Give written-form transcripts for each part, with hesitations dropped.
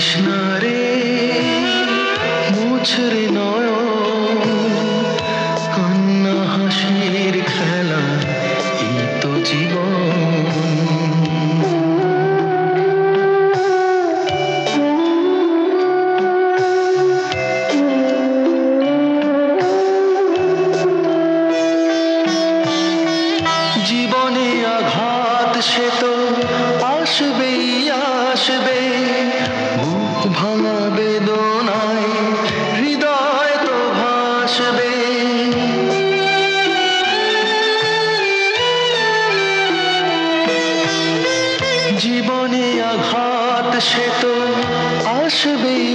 তৃষ্ণারে মুছরে নয়ন, কান্না হাসির খেলা, এই তো জীবন। জীবনে আঘাত সে তো আসবেই আসবে, বুক ভাঙা বেদনায় হৃদয় তো ভাসবে। জীবনে আঘাত সে তো আসবেই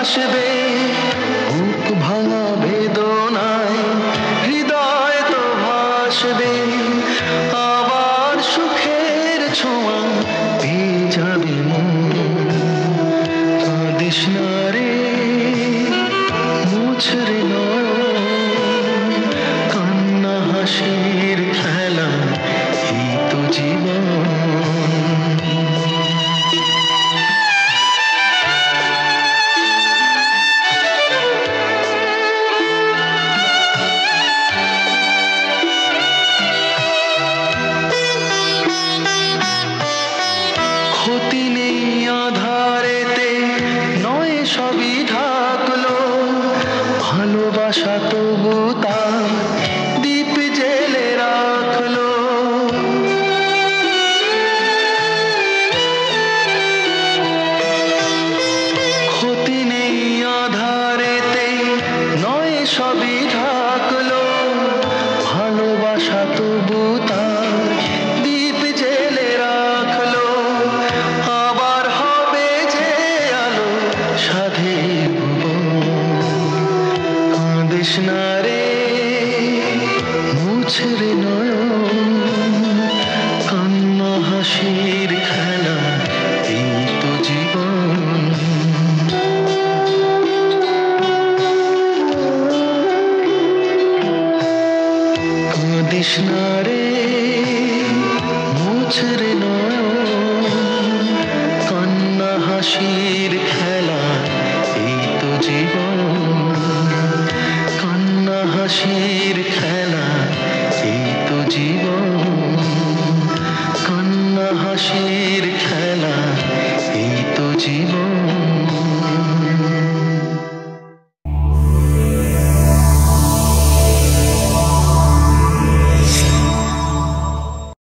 আসবে, বুক ভাঙা বেদনায় হৃদয় তো ভাসবে। আবার সুখের ছোঁয়া পেয়ে যাবে মন, কাঁদিস না রে মুছরে নয়ন, কান্না হাসির খেলা, এই তো জীবন। ক্ষতি নেই আধারেতে, নয় সবই ঢাকলো, ভালোবাসা তবু তার দীপ জেলে রাখলো। ক্ষতি নেই আধারেতে, নয় সবই ঢাকলো, ভালোবাসা তবু তার দীপ জেলে রাখলো। আবার হবে যে আলো সাধে ভুবন, কাঁদিস না রে মুছরে নয়ন, কান্না হাসির খেলা, এই তো জীবন। কাঁদিস না রে মুছরে